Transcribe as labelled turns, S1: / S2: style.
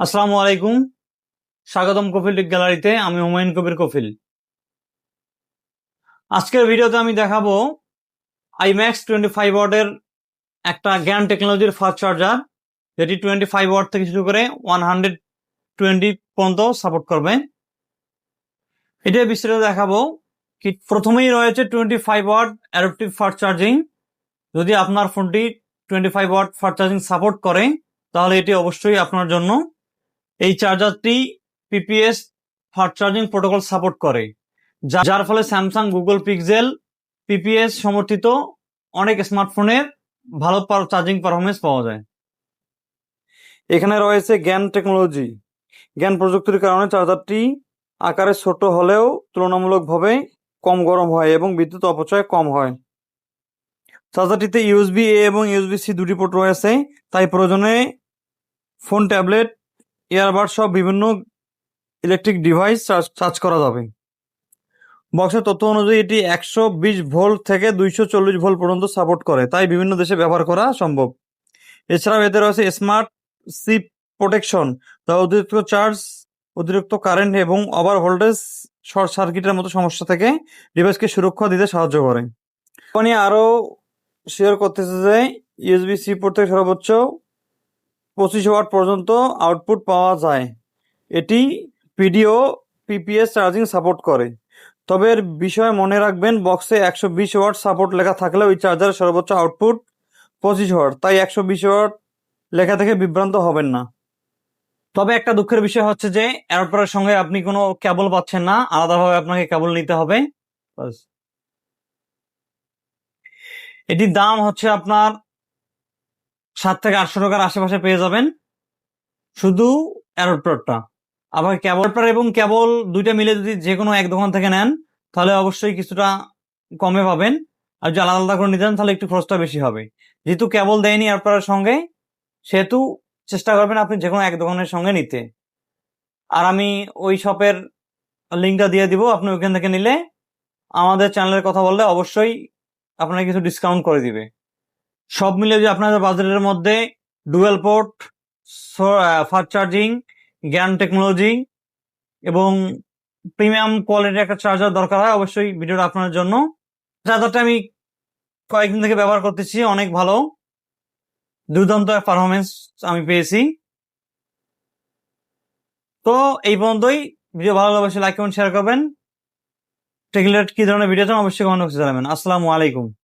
S1: আসসালামু আলাইকুম। স্বাগতম কফিল টেক গ্যালারিতে। আমি হুমায়ুন কবির কফিল। আজকের ভিডিওতে আমি দেখাবো আইম্যাক্স 25 ওয়াটের একটা জ্ঞান টেকনোলজির ফাস্ট চার্জার, যেটি 25 ওয়াট থেকে শুরু করে 120 পর্যন্ত সাপোর্ট করবে। এটা বিস্তারিত দেখাবো। কি প্রথমেই রয়েছে 25 ওয়াট অ্যাডাপটিভ ফাস্ট চার্জিং। যদি আপনার ফোনটি 25 ওয়াট ফাস্ট চার্জিং সাপোর্ট করে তাহলে এটি অবশ্যই আপনার জন্য। এই চার্জারটি PPS fast charging protocol support করে, যার ফলে স্যামসাং, গুগল পিক্সেল পিপিএস সমর্থিত অনেক স্মার্টফোনের ভালো চার্জিং পারফরমেন্স পাওয়া যায়। এখানে রয়েছে জ্ঞান টেকনোলজি। জ্ঞান প্রযুক্তির কারণে চার্জারটি আকারে ছোট হলেও তুলনামূলকভাবে কম গরম হয় এবং বিদ্যুৎ অপচয় কম হয়। চার্জারটিতে ইউএসবি এ এবং ইউএসবি সি দুটি পোর্ট রয়েছে, তাই প্রয়োজনে ফোন, ট্যাবলেট, ইয়ারবাড সহ বিভিন্ন ইলেকট্রিক ডিভাইস চার্জ করা যাবে। বক্সের তথ্য অনুযায়ী এটি 120 ভোল্ট থেকে 240 ভোল্ট পর্যন্ত সাপোর্ট করে, তাই বিভিন্ন দেশে ব্যবহার করা সম্ভব। এছাড়াও এতে রয়েছে স্মার্ট সিপ প্রোটেকশন, যা অতিরিক্ত চার্জ, অতিরিক্ত কারেন্ট এবং ওভার ভোল্টেজ শর্ট সার্কিটের মতো সমস্যা থেকে ডিভাইসকে সুরক্ষা দিতে সাহায্য করে। কোম্পানি আরও শেয়ার করতেছে যে ইউএসবি সি পোর্ট থেকে সর্বোচ্চ 25 ওয়াট পর্যন্ত আউটপুট পাওয়া যায়। এটি পিডিও পিপিএস চার্জিং সাপোর্ট করে। তবে এর বিষয়ে মনে রাখবেন, বক্সে 120 ওয়াট সাপোর্ট লেখা থাকলেও এই চার্জারের সর্বোচ্চ আউটপুট 25 ওয়াট, তাই 120 ওয়াট লেখা থেকে বিভ্রান্ত হবেন না। তবে একটা দুঃখের বিষয় হচ্ছে যে অ্যাডাপ্টারের সঙ্গে আপনি কোনো কেবল পাচ্ছেন না, আলাদাভাবে আপনাকে কেবল নিতে হবে। এটির দাম হচ্ছে আপনার 700 থেকে 800 টাকার আশেপাশে পেয়ে যাবেন শুধু অ্যাডাপ্টারটা। আবার কেবল এবং কেবল দুইটা মিলে যদি যে কোনো এক দোকান থেকে নেন তাহলে অবশ্যই কিছুটা কমে পাবেন, আর যদি আলাদা আলাদা করে নিতেন তাহলে একটু খরচটা বেশি হবে। যেহেতু কেবল দেয়নি অ্যাডাপ্টারের সঙ্গে, সেহেতু চেষ্টা করবেন আপনি যে কোনো এক দোকানের সঙ্গে নিতে। আর আমি ওই শপের লিঙ্কটা দিয়ে দিব, আপনি ওইখান থেকে নিলে আমাদের চ্যানেলের কথা বললে অবশ্যই আপনাকে কিছু ডিসকাউন্ট করে দিবে। সব মিলে যে আপনাদের বাজেটের মধ্যে ডুয়েল পোর্ট ফাস্ট চার্জিং, জ্ঞান টেকনোলজি এবং প্রিমিয়াম কোয়ালিটির একটা চার্জার দরকার হয়, অবশ্যই ভিডিওটা আপনার জন্য। চার্জারটা আমি কয়েকদিন থেকে ব্যবহার করতেছি, অনেক ভালো, দুর্দান্ত পারফরমেন্স আমি পেয়েছি। তো এই পর্যন্তই। ভিডিও ভালো লাগলে অবশ্যই লাইক কমেন্ট শেয়ার করবেন। টেকনিক্যাল কি ধরনের ভিডিও চান অবশ্যই কমেন্ট বক্সে জানাবেন। আসসালামু আলাইকুম।